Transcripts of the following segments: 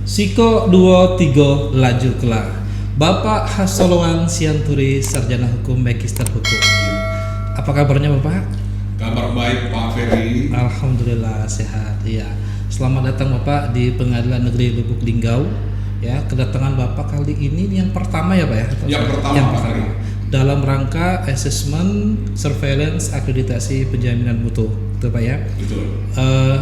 Siko 23 laju kelar. Bapak Hasolowan Sianturi, Sarjana Hukum, Magister Hukum. Apa kabarnya Bapak? Kabar baik Pak Ferry. Alhamdulillah sehat. Iya. Selamat datang Bapak di Pengadilan Negeri Lubuk Linggau. Ya, kedatangan Bapak kali ini yang pertama ya Pak ya? Yang pertama Pak Ferry. Dalam rangka assessment, surveillance, akreditasi penjaminan mutu, betul Pak ya? Betul.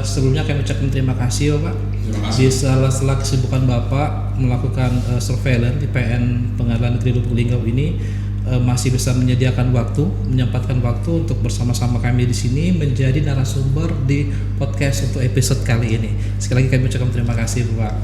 Sebelumnya kami ucapkan terima kasih Bapak. Terima kasih. Di sela-sela kesibukan Bapak melakukan surveillance di PN Pengadilan Negeri Lubuk Linggau ini masih bisa menyempatkan waktu untuk bersama-sama kami di sini menjadi narasumber di podcast untuk episode kali ini. Sekali lagi kami ucapkan terima kasih Bapak.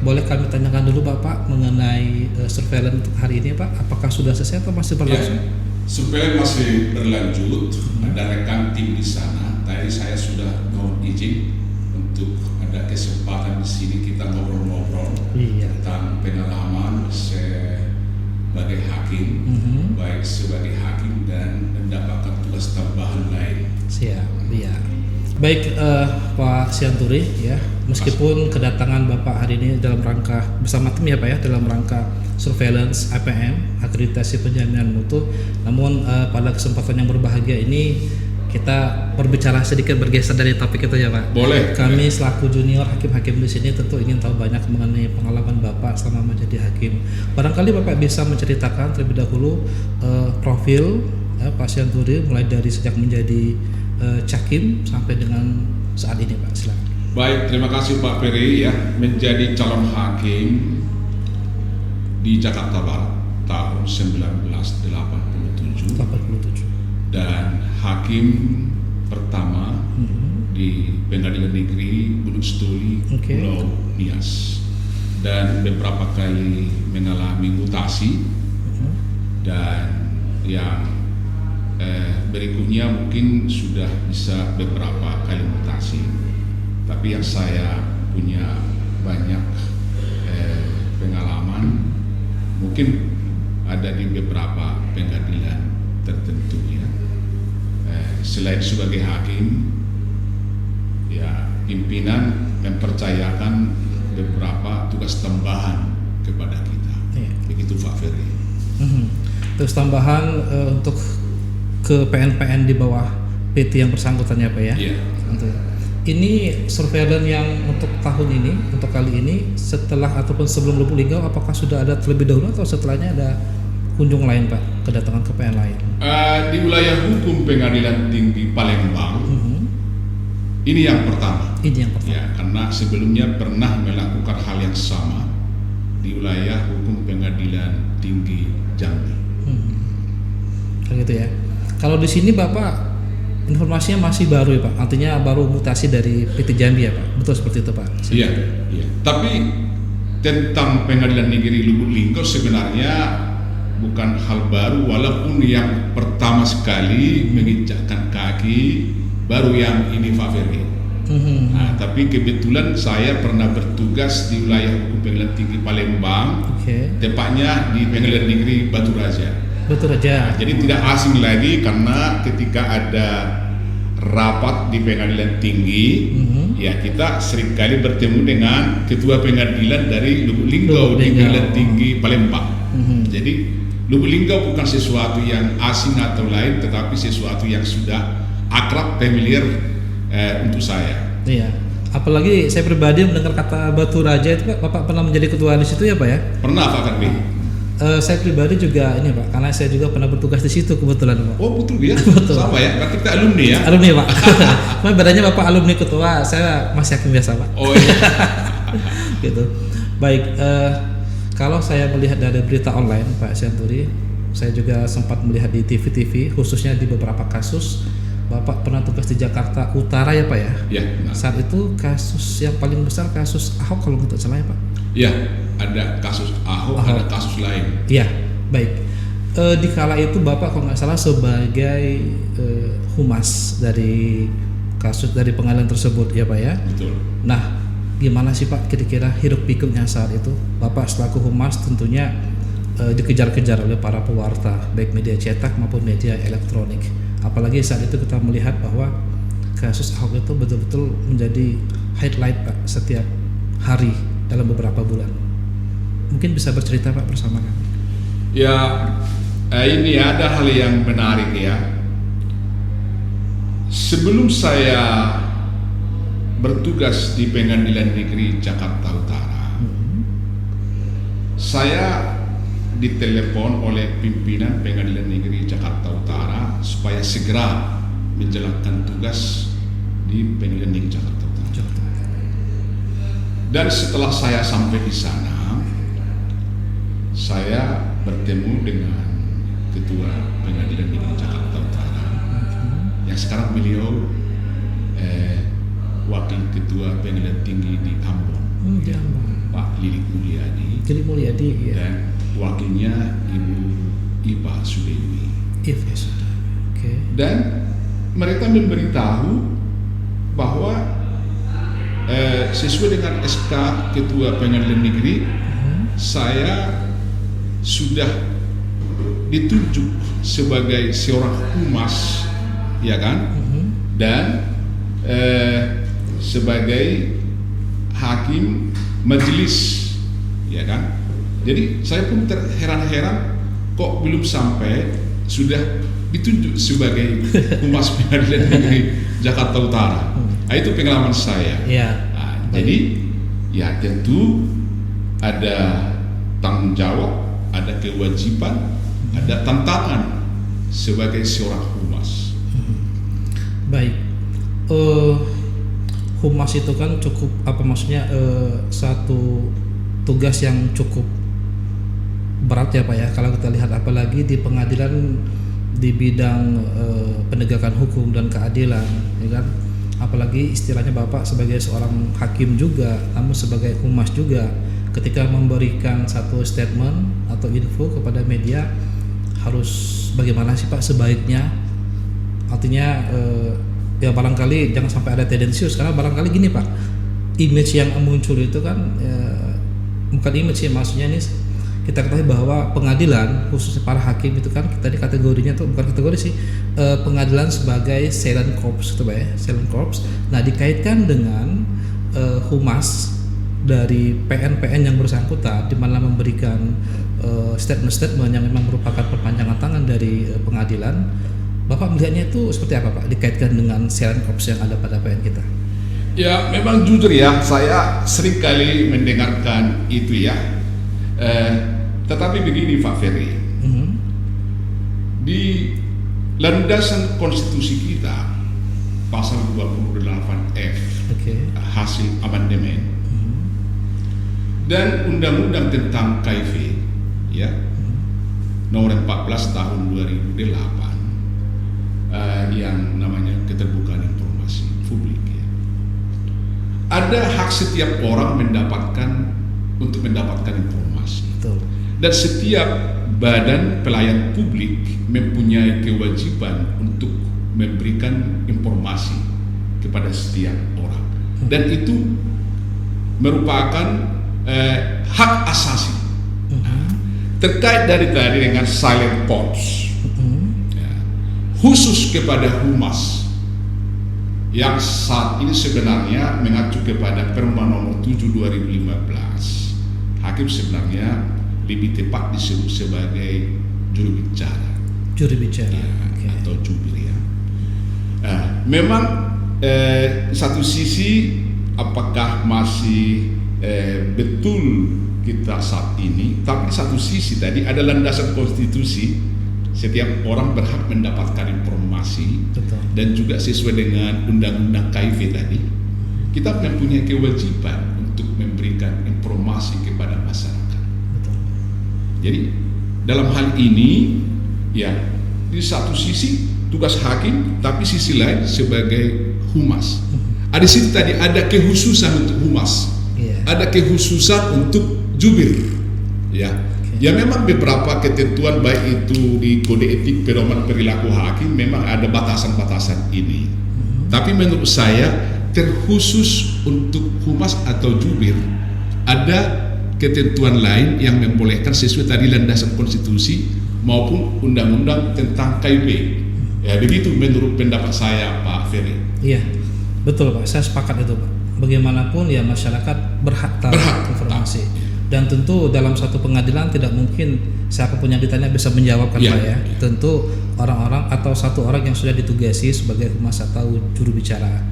Boleh kami tanyakan dulu Bapak mengenai surveillance untuk hari ini Pak, apakah sudah selesai atau masih berlangsung? Ya, surveillance masih berlanjut. Ada rekan tim di sana. Tadi saya sudah mohon izin untuk ada kesempatan di sini kita ngobrol-ngobrol tentang pengalaman sebagai hakim, baik sebagai hakim dan mendapatkan tugas tambahan lain. Siap, iya. Baik Pak Sianturi ya, meskipun kedatangan Bapak hari ini dalam rangka bersama tim ya Pak ya, dalam rangka surveillance APM, akreditasi penjaminan mutu, namun pada kesempatan yang berbahagia ini kita berbicara sedikit bergeser dari topik itu ya Pak. Boleh. Kami selaku junior hakim-hakim di sini tentu ingin tahu banyak mengenai pengalaman Bapak selama menjadi hakim. Barangkali Bapak bisa menceritakan terlebih dahulu profil Pak Sianturi mulai dari sejak menjadi cakim sampai dengan saat ini Pak, silakan. Baik, terima kasih Pak Ferry ya, menjadi calon hakim di Jakarta Barat tahun 1987 dan hakim pertama di Pengadilan Negeri Gunung Stoli, Pulau Nias, dan beberapa kali mengalami mutasi dan yang berikutnya mungkin sudah bisa beberapa kali mutasi, tapi yang saya punya banyak pengalaman mungkin ada di beberapa pengadilan tertentu ya. Selain sebagai hakim ya, pimpinan mempercayakan beberapa tugas tambahan kepada kita. Begitu Pak Ferry. Terus tambahan untuk ke PN-PN di bawah PT yang bersangkutan ya Pak ya? Iya. Ini surveillance yang untuk tahun ini, untuk kali ini setelah ataupun sebelum Lubuk Linggau, apakah sudah ada terlebih dahulu atau setelahnya ada kunjung lain Pak, kedatangan ke PN lain? Di wilayah hukum Pengadilan Tinggi Palembang, ini yang pertama. Ini yang pertama. Ya, karena sebelumnya pernah melakukan hal yang sama di wilayah hukum Pengadilan Tinggi Jambi. Gitu ya. Kalau di sini Bapak informasinya masih baru ya Pak, artinya baru mutasi dari PT Jambi ya Pak, betul seperti itu Pak? Iya, iya. Tapi tentang Pengadilan Negeri Lubuk Linggau sebenarnya bukan hal baru, walaupun yang pertama sekali menginjakkan kaki baru yang ini Pak Ferry. Nah, tapi kebetulan saya pernah bertugas di wilayah hukum Pengadilan Tinggi Palembang, tepatnya di Pengadilan Negeri Batu Raja. Betul aja. Nah, jadi tidak asing lagi karena ketika ada rapat di Pengadilan Tinggi, ya kita seringkali bertemu dengan ketua pengadilan dari Lubuk Linggau di Pengadilan Tinggi Palembang. Jadi Lubuk Linggau bukan sesuatu yang asing atau lain, tetapi sesuatu yang sudah akrab, familiar untuk saya. Iya. Apalagi saya pribadi mendengar kata Batu Raja itu Pak, Bapak pernah menjadi ketua di situ ya Pak ya? Pernah Pak Ferry. Saya pribadi juga ini Pak, karena saya juga pernah bertugas di situ kebetulan Pak. Oh betul ya? Betul. Sama ya? Berarti kita alumni ya? Alumni Pak. Cuma bedanya Bapak alumni ketua, saya masih hakim biasa Pak. Oh iya. Gitu. Baik, kalau saya melihat dari berita online Pak Sianturi, saya juga sempat melihat di TV-TV, khususnya di beberapa kasus. Bapak pernah tugas di Jakarta Utara ya Pak ya? Iya. Saat itu kasus yang paling besar kasus Ahok kalau tidak salah ya Pak? Iya, ada kasus Ahok, ada kasus lain. Iya, baik. Di kala itu Bapak kalau nggak salah sebagai humas dari kasus dari pengadilan tersebut ya Pak ya? Betul. Nah, gimana sih Pak kira-kira hiruk pikuknya saat itu? Bapak selaku humas tentunya dikejar-kejar oleh para pewarta, baik media cetak maupun media elektronik. Apalagi saat itu kita melihat bahwa kasus Ahok itu betul-betul menjadi highlight Pak setiap hari dalam beberapa bulan. Mungkin bisa bercerita Pak bersama kami. Ya, ini ada hal yang menarik ya. Sebelum saya bertugas di Pengadilan Negeri Jakarta Utara, saya ditelepon oleh pimpinan Pengadilan Negeri Jakarta Utara supaya segera menjalankan tugas di Pengadilan Negeri Jakarta Utara. Dan setelah saya sampai di sana, saya bertemu dengan Ketua Pengadilan Negeri Jakarta Utara, yang sekarang beliau Wakil Ketua Pengadilan Tinggi di Ambon, Pak Lilik Mulyadi. Lilik Mulyadi, ya. Dan wakilnya Ibu Ipa Sudewi. Okay. Dan mereka memberitahu bahwa sesuai dengan SK Ketua Pengadilan Negeri, saya sudah ditunjuk sebagai seorang humas, ya kan, dan sebagai hakim majelis, ya kan. Jadi saya pun terheran-heran kok belum sampai sudah ditunjuk sebagai humas Pengadilan Negeri Jakarta Utara. Nah, itu pengalaman saya. Nah, jadi ya tentu ada tanggung jawab, ada kewajiban, ada tantangan sebagai seorang humas. Baik, humas itu kan cukup satu tugas yang cukup berat ya Pak ya, kalau kita lihat apalagi di pengadilan di bidang penegakan hukum dan keadilan, ya kan, apalagi istilahnya Bapak sebagai seorang hakim juga, namun sebagai humas juga, ketika memberikan satu statement atau info kepada media harus bagaimana sih Pak sebaiknya, artinya ya barangkali jangan sampai ada tendensius, karena barangkali gini Pak, image yang muncul itu kan bukan image sih, maksudnya ini kita ketahui bahwa pengadilan khususnya para hakim itu kan tadi kategorinya tuh bukan kategori sih, pengadilan sebagai silent corps itu Pak ya, silent corps. Nah dikaitkan dengan humas dari PN yang bersangkutan di mana memberikan statement-statement yang memang merupakan perpanjangan tangan dari pengadilan. Bapak melihatnya itu seperti apa Pak dikaitkan dengan silent corps yang ada pada PN kita? Ya memang jujur ya, saya sering kali mendengarkan itu ya. Tetapi begini Pak Ferry, di landasan konstitusi kita pasal 28F hasil amandemen dan undang-undang tentang KIV ya nomor 14 tahun 2008 yang namanya keterbukaan informasi publik ya. Ada hak setiap orang untuk mendapatkan informasi. Betul. Dan setiap badan pelayan publik mempunyai kewajiban untuk memberikan informasi kepada setiap orang. Dan itu merupakan hak asasi. Terkait dari tadi dengan silent corps, ya, khusus kepada humas yang saat ini sebenarnya mengacu kepada Perma nomor 7 2015. Hakim sebenarnya lebih tepat disebut sebagai juru bicara ya, atau jubir ya. Memang satu sisi apakah masih betul kita saat ini, tapi satu sisi tadi ada landasan konstitusi, setiap orang berhak mendapatkan informasi. Betul. Dan juga sesuai dengan undang-undang KIV tadi, kita mempunyai kewajiban untuk memberikan informasi kepada masyarakat. Betul. Jadi dalam hal ini ya di satu sisi tugas hakim, tapi sisi lain sebagai humas. Di situ tadi ada kekhususan untuk humas, ada kekhususan untuk jubir, ya. Ya memang beberapa ketentuan baik itu di kode etik pedoman perilaku hakim memang ada batasan-batasan ini. Tapi menurut saya terkhusus untuk humas atau jubir ada ketentuan lain yang membolehkan sesuai tadi landasan konstitusi maupun undang-undang tentang KIP. Ya begitu menurut pendapat saya Pak Ferry. Iya betul Pak, saya sepakat itu Pak. Bagaimanapun ya masyarakat berhak tahu informasi. Dan tentu dalam satu pengadilan tidak mungkin siapapun yang ditanya bisa menjawab kan Pak ya. Tentu orang-orang atau satu orang yang sudah ditugasi sebagai humas atau juru bicara.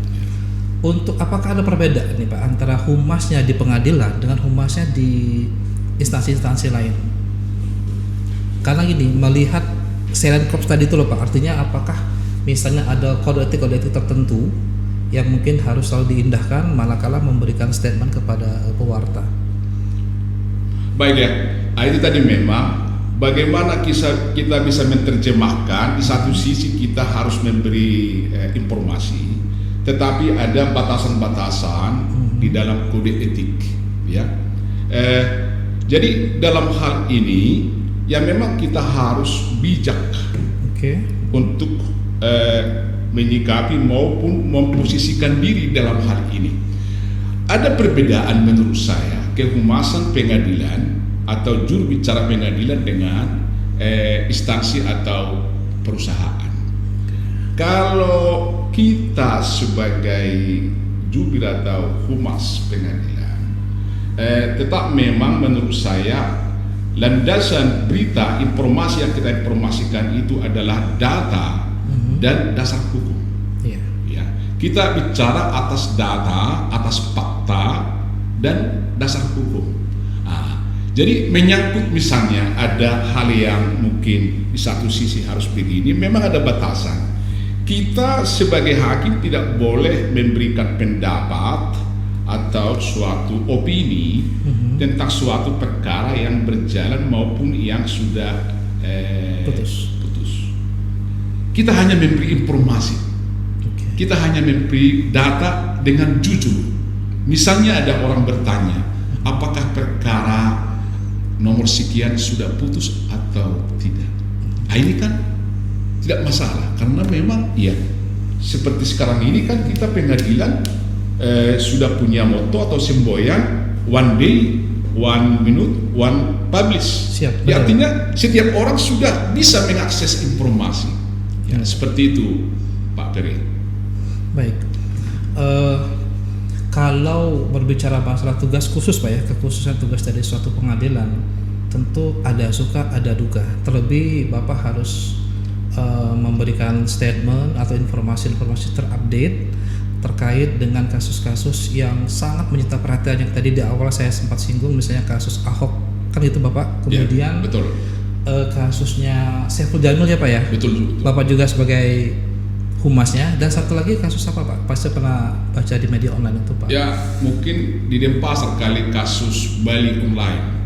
Untuk apakah ada perbedaan nih Pak antara humasnya di pengadilan dengan humasnya di instansi-instansi lain? Karena gini, melihat silent corps tadi itu loh Pak, artinya apakah misalnya ada kode etik tertentu yang mungkin harus selalu diindahkan manakala memberikan statement kepada pewarta? Baik ya, itu tadi memang bagaimana kita bisa menerjemahkan. Di satu sisi kita harus memberi informasi, tetapi ada batasan-batasan di dalam kode etik, ya. Jadi dalam hal ini, ya memang kita harus bijak untuk menyikapi maupun memposisikan diri dalam hal ini. Ada perbedaan menurut saya kehumasan pengadilan atau juru bicara pengadilan dengan instansi atau perusahaan. Kalau kita sebagai jubir atau humas pengadilan, tetap memang menurut saya landasan berita informasi yang kita informasikan itu adalah data dan dasar hukum. Ya, kita bicara atas data, atas fakta dan dasar hukum. Jadi menyangkut misalnya ada hal yang mungkin di satu sisi harus begini, memang ada batasan. Kita sebagai hakim tidak boleh memberikan pendapat atau suatu opini tentang suatu perkara yang berjalan maupun yang sudah putus. Kita hanya memberi informasi. Kita hanya memberi data dengan jujur. Misalnya ada orang bertanya, apakah perkara nomor sekian sudah putus atau tidak? Ini kan tidak masalah, karena memang ya seperti sekarang ini kan kita pengadilan sudah punya moto atau semboyan one day, one minute, one publish. Siap, ya, artinya setiap orang sudah bisa mengakses informasi. Ya, seperti itu Pak Peri. Baik. Kalau berbicara masalah tugas khusus Pak ya, kekhususan tugas dari suatu pengadilan, tentu ada suka ada duka. Terlebih Bapak harus memberikan statement atau informasi-informasi terupdate terkait dengan kasus-kasus yang sangat menyita perhatian yang tadi di awal saya sempat singgung, misalnya kasus Ahok kan itu Bapak, kemudian betul. Kasusnya Saiful Jamil ya Pak ya, betul. Bapak juga sebagai humasnya, dan satu lagi kasus apa Pak? Pasti pernah baca di media online itu Pak. Ya mungkin di Denpasar kali kasus Bali online.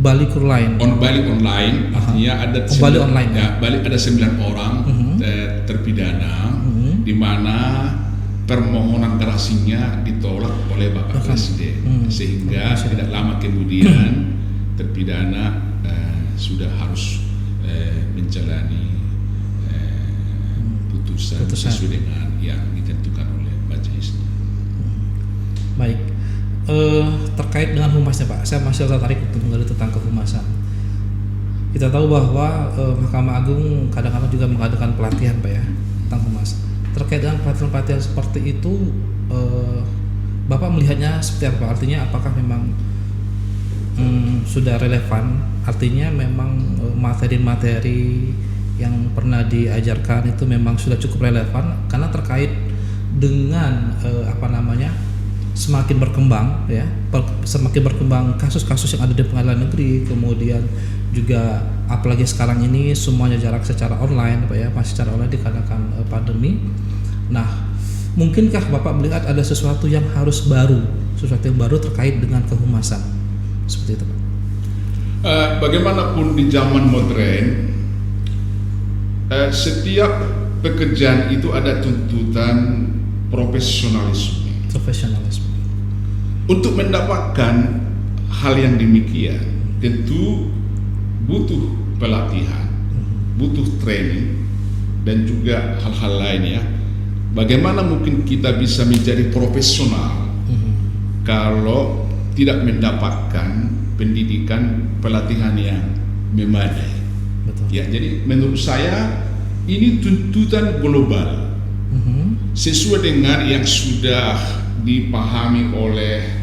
Bali online. Bali online, artinya ada Bali online. Ya, Bali ada 9 orang terpidana, di mana permohonan gerasinya ditolak oleh Bapak Presiden, sehingga tidak lama kemudian terpidana sudah harus menjalani putusan sesuai dengan yang ditentukan oleh majelisnya. Baik, terkait dengan humasnya Pak, saya masih tertarik untuk menggali tentang kehumasan. Kita tahu bahwa Mahkamah Agung kadang-kadang juga mengadakan pelatihan Pak ya tentang humas. Terkait dengan pelatihan-pelatihan seperti itu, Bapak melihatnya seperti apa? Artinya apakah memang sudah relevan? Artinya memang materi-materi yang pernah diajarkan itu memang sudah cukup relevan, karena terkait dengan semakin berkembang ya, semakin berkembang kasus-kasus yang ada di pengadilan negeri, kemudian juga apalagi sekarang ini semuanya jarak secara online Pak ya, masih secara online dikarenakan pandemi. Nah, mungkinkah Bapak melihat ada sesuatu yang baru terkait dengan kehumasan seperti itu Pak? Bagaimanapun di zaman modern, setiap pekerjaan itu ada tuntutan profesionalisme. Untuk mendapatkan hal yang demikian, tentu butuh pelatihan, butuh training, dan juga hal-hal lainnya. Bagaimana mungkin kita bisa menjadi profesional kalau tidak mendapatkan pendidikan pelatihan yang memadai? Betul. Ya, jadi menurut saya ini tuntutan global, sesuai dengan yang sudah dipahami oleh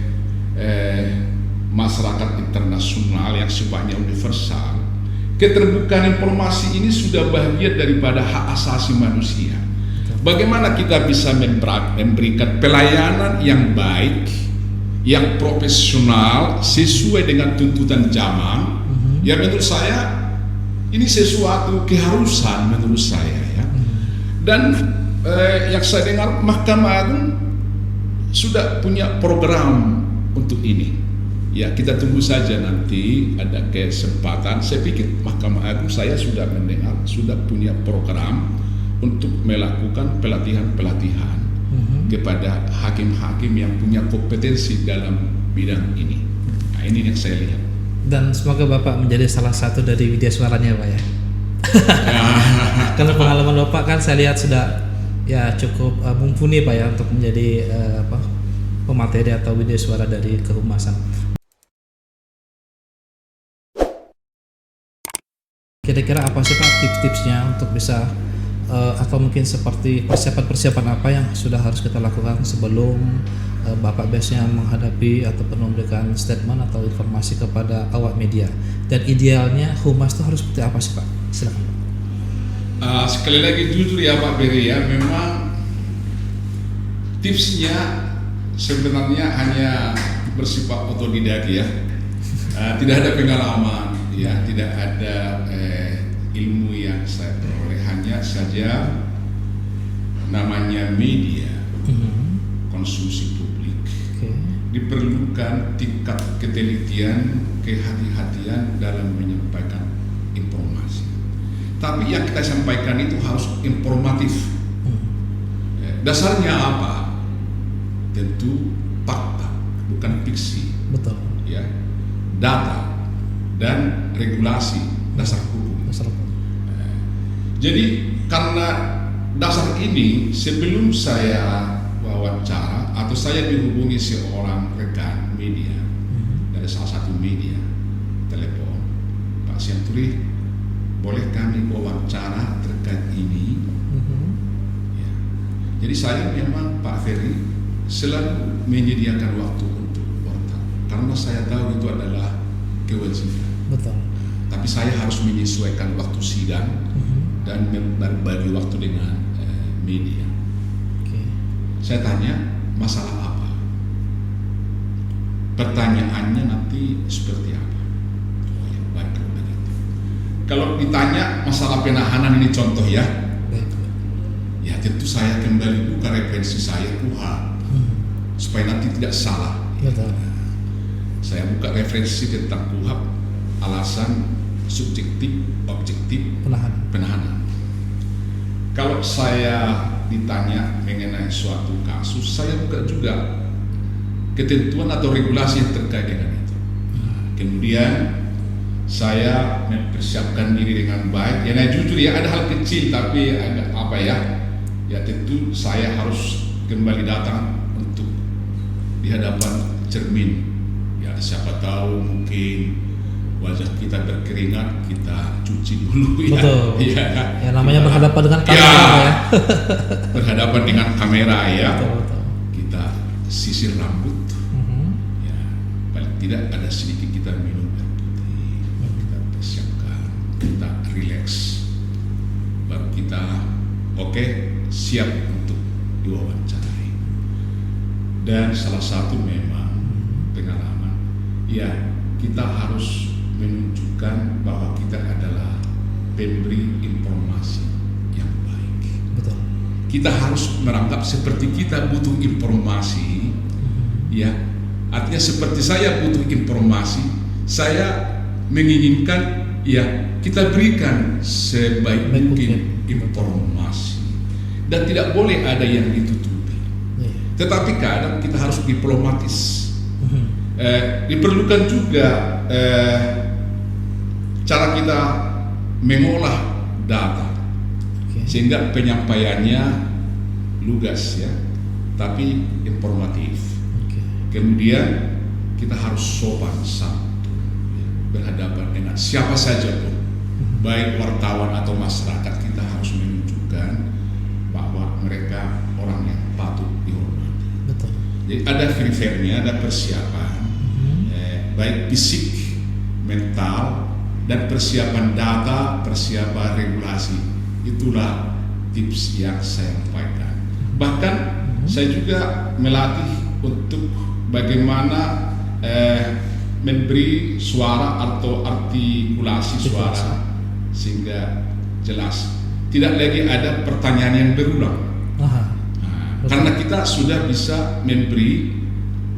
masyarakat internasional yang sifatnya universal, keterbukaan informasi ini sudah bagian daripada hak asasi manusia. Bagaimana kita bisa memberikan pelayanan yang baik, yang profesional sesuai dengan tuntutan zaman? Ya menurut saya ini sesuatu keharusan menurut saya ya. Dan yang saya dengar Mahkamah Agung sudah punya program untuk ini. Ya kita tunggu saja nanti ada kesempatan. Saya pikir Mahkamah Agung saya sudah mendengar sudah punya program untuk melakukan pelatihan-pelatihan kepada hakim-hakim yang punya kompetensi dalam bidang ini. Nah, ini yang saya lihat. Dan semoga Bapak menjadi salah satu dari widya suaranya, Pak ya. Karena pengalaman Bapak kan saya lihat sudah ya cukup mumpuni Pak ya untuk menjadi pemateri atau widya suara dari kehumasan. Kira-kira apa sih Pak tips-tipsnya untuk bisa atau mungkin seperti persiapan-persiapan apa yang sudah harus kita lakukan sebelum Bapak biasanya menghadapi ataupun memberikan statement atau informasi kepada awak media, dan idealnya humas itu harus seperti apa sih Pak? Silakan Pak. Sekali lagi jujur ya Pak Beri ya, memang tipsnya sebenarnya hanya bersifat otodidak ya, tidak ada pengalaman ya, tidak ada ilmu yang saya peroleh, hanya saja namanya media, konsumsi publik, diperlukan tingkat ketelitian, kehati-hatian dalam menyampaikan informasi. Tapi yang kita sampaikan itu harus informatif. Dasarnya apa? Tentu fakta, bukan fiksi. Betul. Ya, data dan regulasi, dasar hukum. Dasar hukum. Jadi karena dasar ini, sebelum saya wawancara atau saya dihubungi seorang rekan media dari salah satu media, telepon, Pak Sianturi, boleh kami wawancara terkait ini? Ya. Jadi saya memang Pak Ferry selalu menyediakan waktu untuk wartawan karena saya tahu itu adalah kewajiban. Betul. Tapi saya harus menyesuaikan waktu sidang dan berbagi waktu dengan media. Saya tanya masalah apa? Pertanyaannya nanti seperti apa? Oh ya, baik kalau begitu. Kalau ditanya masalah penahanan ini contoh ya, ya tentu saya kembali buka referensi saya KUHP supaya nanti tidak salah. Betul. Saya buka referensi tentang KUHP, alasan subjektif, objektif, penahanan. Kalau saya ditanya mengenai suatu kasus, saya buka juga ketentuan atau regulasi yang terkait dengan itu. Kemudian saya mempersiapkan diri dengan baik. Ya, nah, jujur ya, ada hal kecil tapi agak apa ya? Ya tentu saya harus kembali datang untuk di hadapan cermin. Ya siapa tahu mungkin wajah kita berkeringat, kita cuci dulu ya. Betul. Ya namanya berhadapan dengan kamera ya. Berhadapan dengan kamera ya. Betul. Kita sisir rambut. Ya, paling tidak ada sedikit kita minum air putih. Kita persiapkan, kita relax. Baru kita siap untuk diwawancarai. Dan salah satu memang pengalaman, ya kita harus menunjukkan bahwa kita adalah pemberi informasi yang baik. Betul. Kita harus merangkap seperti kita butuh informasi, ya. Artinya seperti saya butuh informasi, saya menginginkan ya kita berikan sebaik mungkin informasi dan tidak boleh ada yang ditutupi. Tetapi kadang kita harus diplomatis. Diperlukan juga cara kita mengolah data sehingga penyampaiannya lugas ya, tapi informatif. Kemudian kita harus sopan santun ya, berhadapan dengan siapa saja pun, baik wartawan atau masyarakat, kita harus menunjukkan bahwa mereka orang yang patut dihormati. Betul. Jadi ada fair-fairnya, ada persiapan. baik fisik, mental, dan persiapan data, persiapan regulasi. Itulah tips yang saya sampaikan. Bahkan saya juga melatih untuk bagaimana memberi suara atau artikulasi suara sehingga jelas. Tidak lagi ada pertanyaan yang berulang. Karena kita sudah bisa memberi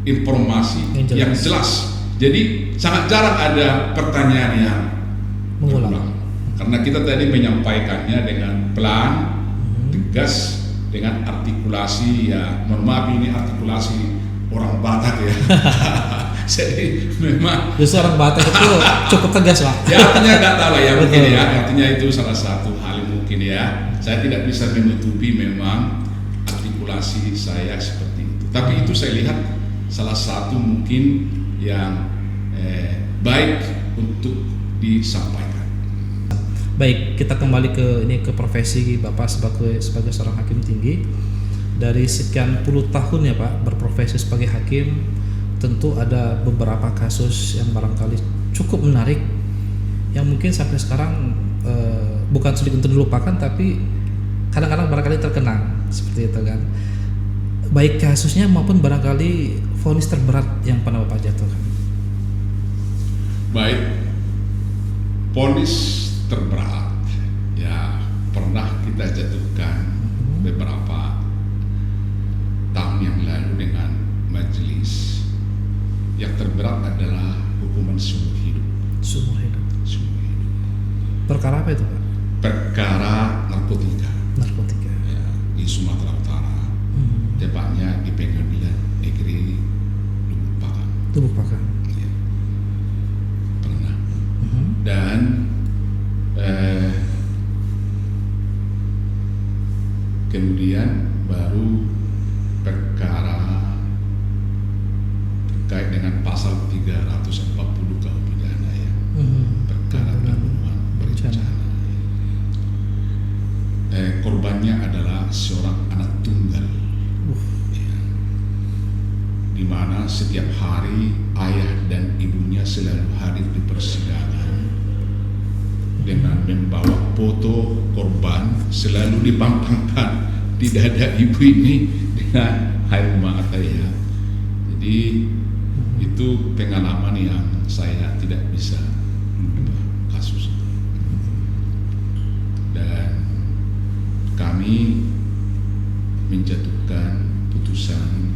informasi yang jelas. Jadi sangat jarang ada pertanyaan yang berulang. Karena kita tadi menyampaikannya dengan pelan, tegas, dengan artikulasi ya. Mohon maaf ini artikulasi orang Batak ya. Jadi memang orang Batak itu cukup tegas Pak. Ya artinya nggak tahu lah ya mungkin ya. Artinya itu salah satu hal mungkin ya. Saya tidak bisa menutupi memang artikulasi saya seperti itu. Tapi itu saya lihat salah satu mungkin yang baik untuk disampaikan. Baik, kita kembali ke profesi Bapak sebagai seorang hakim tinggi. Dari sekian puluh tahun ya Pak berprofesi sebagai hakim, tentu ada beberapa kasus yang barangkali cukup menarik yang mungkin sampai sekarang bukan sulit untuk dilupakan, tapi kadang-kadang barangkali terkenang seperti itu kan. Baik kasusnya maupun barangkali vonis terberat yang pernah Bapak jatuhkan. Baik, vonis terberat ya pernah kita jatuhkan beberapa tahun yang lalu dengan majelis. Yang terberat adalah hukuman seumur hidup. Seumur hidup. Perkara apa itu Pak? Perkara narkotika. Ya, di Sumatera Utara. Tepatnya di Pengadilan Negeri Lubuk Pakam. Ya. Pernah. Dan kemudian baru perkara terkait dengan pasal 340 KUH pidana ya. Perkara pembunuhan berencana. Korbannya adalah seorang anak tunggal. Ya. Di mana setiap hari ayah dan ibunya selalu hadir di persidangan dengan membawa foto korban, selalu dipampangkan di dada ibu ini dengan air mata ya. Jadi itu pengalaman yang saya tidak bisa lupa kasus itu. Dan kami menjatuhkan putusan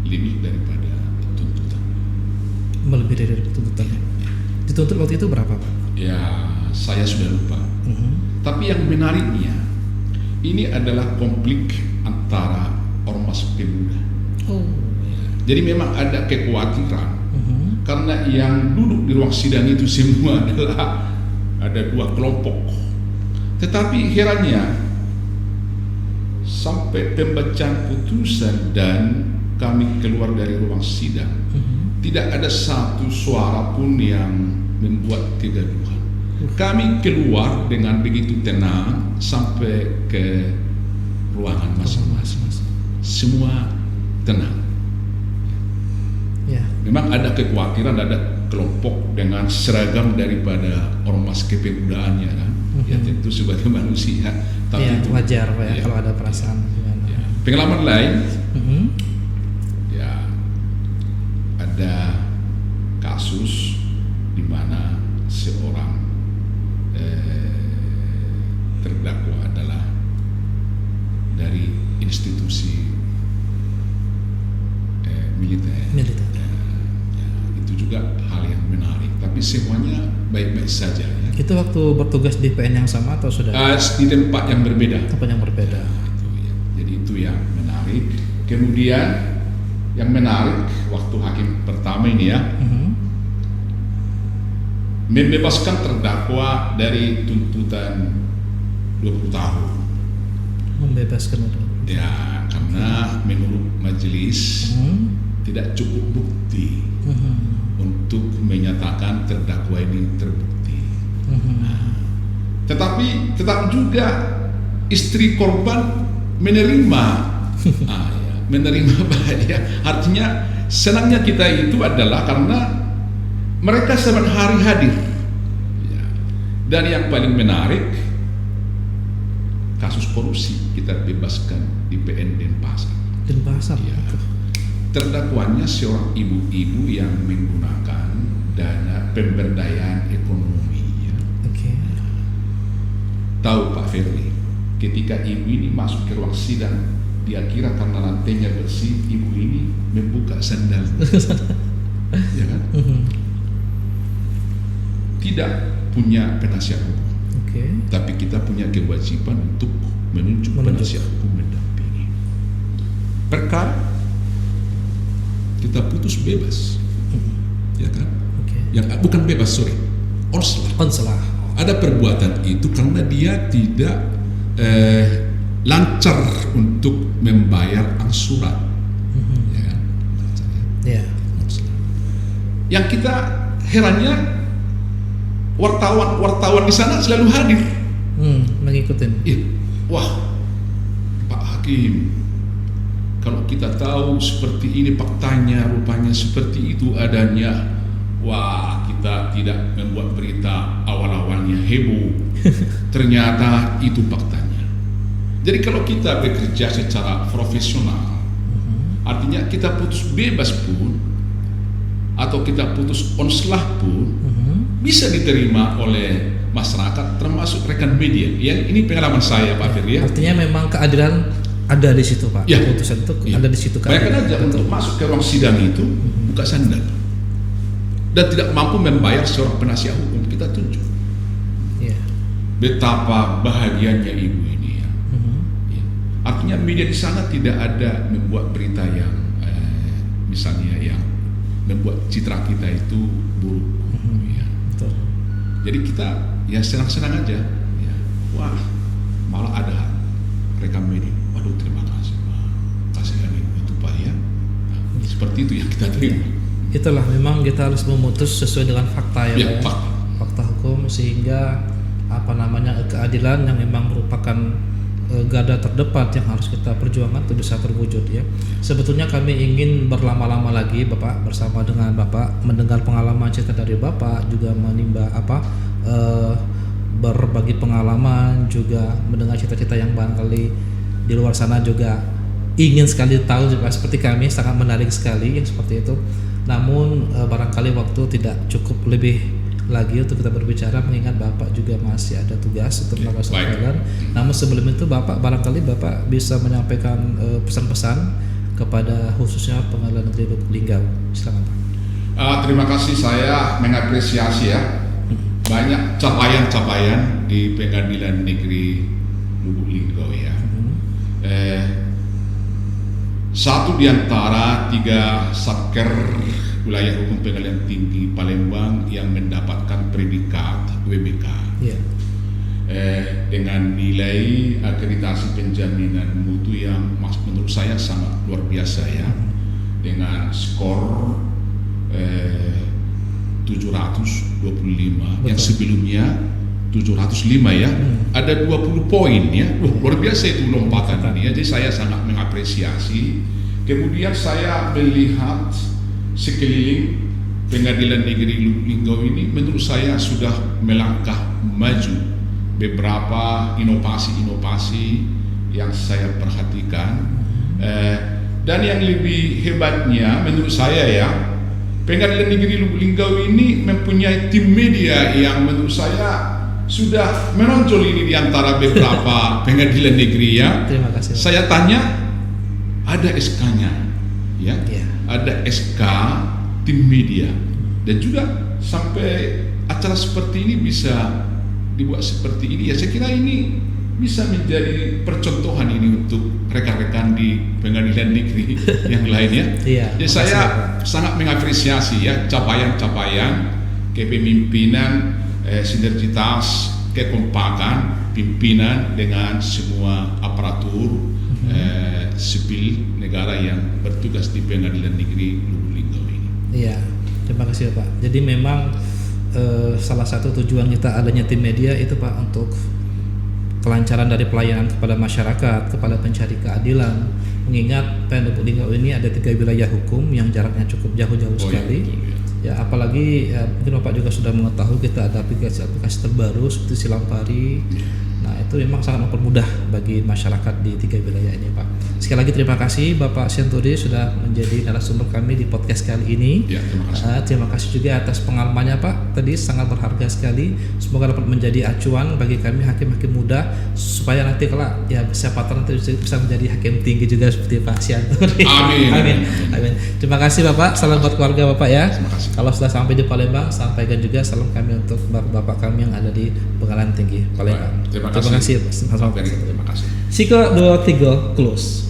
lebih daripada tuntutan. Melebihi dari tuntutan. Dituntut waktu itu berapa Pak? Ya saya sudah lupa. Tapi yang menariknya ini adalah konflik antara ormas pemuda. Jadi memang ada kekhawatiran karena yang duduk di ruang sidang itu semua adalah ada dua kelompok. Tetapi herannya sampai pembacaan putusan dan kami keluar dari ruang sidang, tidak ada satu suara pun yang membuat kegaduhan. Kami keluar dengan begitu tenang sampai ke ruangan masing-masing. Semua tenang. Ya. Memang ada kekhawatiran, ada kelompok dengan seragam daripada ormas kepemudaannya kan. Ya tentu sebagai manusia. Tapi ya, itu wajar Pak ya kalau ada perasaan. Ya. Pengalaman lain, ya ada kasus di mana seorang terdakwa adalah dari institusi militer. Ya, itu juga hal yang menarik. Tapi semuanya baik-baik saja. Ya. Itu waktu bertugas di PN yang sama atau sudah? Di tempat yang berbeda. Tempat yang berbeda. Itu, ya. Jadi itu yang menarik. Kemudian yang menarik waktu hakim pertama ini ya. Membebaskan terdakwa dari tuntutan 20 tahun. Membebaskan itu. Ya, karena menurut majelis tidak cukup bukti untuk menyatakan terdakwa ini terbukti. Tetapi tetap juga istri korban menerima, menerima baik ya. Artinya senangnya kita itu adalah karena mereka setiap hari hadir. Ya. Dan yang paling menarik, kasus korupsi kita bebaskan di PN Denpasar. Denpasar. Ya. Terdakwanya seorang ibu-ibu yang menggunakan dana pemberdayaan ekonomi. Ya. Oke. Tahu Pak Ferry, ketika ibu ini masuk ke ruang sidang, dia kira karena lantainya bersih, ibu ini membuka sandal. Ya kan? Tidak punya penasihat hukum. Oke. Tapi kita punya kewajiban untuk menunjuk penasihat hukum mendampingi. Perkara kita putus bebas, ya kan? Oke. Yang bukan bebas, onslah. Konselah. Ada perbuatan itu karena dia tidak lancar untuk membayar angsuran, ya kan? Ya. Yang kita herannya wartawan di sana selalu hadir. Mengikutin. Wah, Pak Hakim, kalau kita tahu seperti ini faktanya, rupanya seperti itu adanya, wah kita tidak membuat berita awal-awalnya heboh. Ternyata itu faktanya. Jadi kalau kita bekerja secara profesional, artinya kita putus bebas pun, atau kita putus onslah pun, bisa diterima oleh masyarakat, termasuk rekan media. Yang ini pengalaman saya, Pak Ferry. Artinya memang keadilan ada di situ, Pak. Ya. Keputusan itu ada di situ. Bayangkan aja untuk masuk ke ruang sidang itu, buka sandal dan tidak mampu membayar seorang penasihat hukum, kita tunjuk. Ya. Betapa bahagianya ibu ini ya. Ya. Artinya media di sana tidak ada membuat berita yang misalnya yang membuat citra kita itu buruk. Ya. Betul. Jadi kita ya senang-senang aja. Ya. Wah, malah ada rekan media. Waduh, terima kasih Pak. Kasihan itu Pak ya. Nah, seperti itu yang kita terima. Itulah memang kita harus memutus sesuai dengan fakta ya, Pak. Fakta Hukum, sehingga keadilan yang memang merupakan garda terdepan yang harus kita perjuangkan itu bisa terwujud ya. Sebetulnya kami ingin berlama-lama lagi Bapak bersama dengan Bapak, mendengar pengalaman cerita dari Bapak, juga menimba berbagi pengalaman, juga mendengar cita-cita yang barangkali di luar sana juga ingin sekali tahu juga seperti kami, sangat menarik sekali yang seperti itu. Namun barangkali waktu tidak cukup lebih lagi untuk kita berbicara, mengingat Bapak juga masih ada tugas untuk melakukan surveillance. Namun sebelum itu barangkali Bapak bisa menyampaikan pesan-pesan kepada khususnya Pengadilan Negeri Lubuk Linggau. Silakan Pak. Terima kasih, saya mengapresiasi ya banyak capaian-capaian di Pengadilan Negeri Lubuk Linggau ya. Satu di antara 3 satker wilayah hukum pengadilan tinggi Palembang yang mendapatkan predikat WBK dengan nilai akreditasi penjaminan mutu yang menurut saya sangat luar biasa ya, dengan skor 725. Betul. Yang sebelumnya 705 ya, ada 20 poin ya. Luar biasa itu lompatan ini ya. Jadi saya sangat mengapresiasi. Kemudian saya melihat sekeliling Pengadilan Negeri Lubuk Linggau ini, menurut saya sudah melangkah maju. Beberapa inovasi-inovasi yang saya perhatikan, dan yang lebih hebatnya menurut saya ya, Pengadilan Negeri Lubuk Linggau ini mempunyai tim media yang menurut saya sudah menonjol ini di antara beberapa pengadilan negeri ya. Terima kasih. Saya tanya, ada SK-nya ya, ada SK tim media, dan juga sampai acara seperti ini bisa dibuat seperti ini ya. Saya kira ini bisa menjadi percontohan ini untuk rekan-rekan di pengadilan negeri yang lainnya. Jadi saya sangat mengapresiasi ya capaian-capaian kepemimpinan, sinergitas, kekompakan pimpinan dengan semua aparatur sipil negara yang bertugas di Pengadilan Negeri Lubuk Linggau ini. Iya, terima kasih Pak. Jadi memang salah satu tujuan kita adanya tim media itu Pak untuk kelancaran dari pelayanan kepada masyarakat, kepada pencari keadilan. Mengingat PN Lubuk Linggau ini ada 3 wilayah hukum yang jaraknya cukup jauh-jauh sekali. Betul, ya. Ya, apalagi mungkin Bapak juga sudah mengetahui kita ada aplikasi terbaru seperti Silampari. Nah, itu memang sangat mempermudah bagi masyarakat di 3 wilayah ini, Pak. Sekali lagi terima kasih Bapak Syanturi sudah menjadi narasumber kami di podcast kali ini. Ya, terima kasih. Terima kasih juga atas pengalamannya, Pak. Tadi sangat berharga sekali. Semoga dapat menjadi acuan bagi kami hakim-hakim muda supaya nanti kelak ya siapa tahu nanti bisa menjadi hakim tinggi juga seperti Pak Syanturi. Amin. Amin. Amin. Terima kasih Bapak. Salam buat keluarga Bapak ya. Terima kasih. Kalau sudah sampai di Palembang, sampaikan juga salam kami untuk bapak kami yang ada di Pengadilan Tinggi Palembang. Terima Terima kasih. Terima kasih. Siko 2 3 close.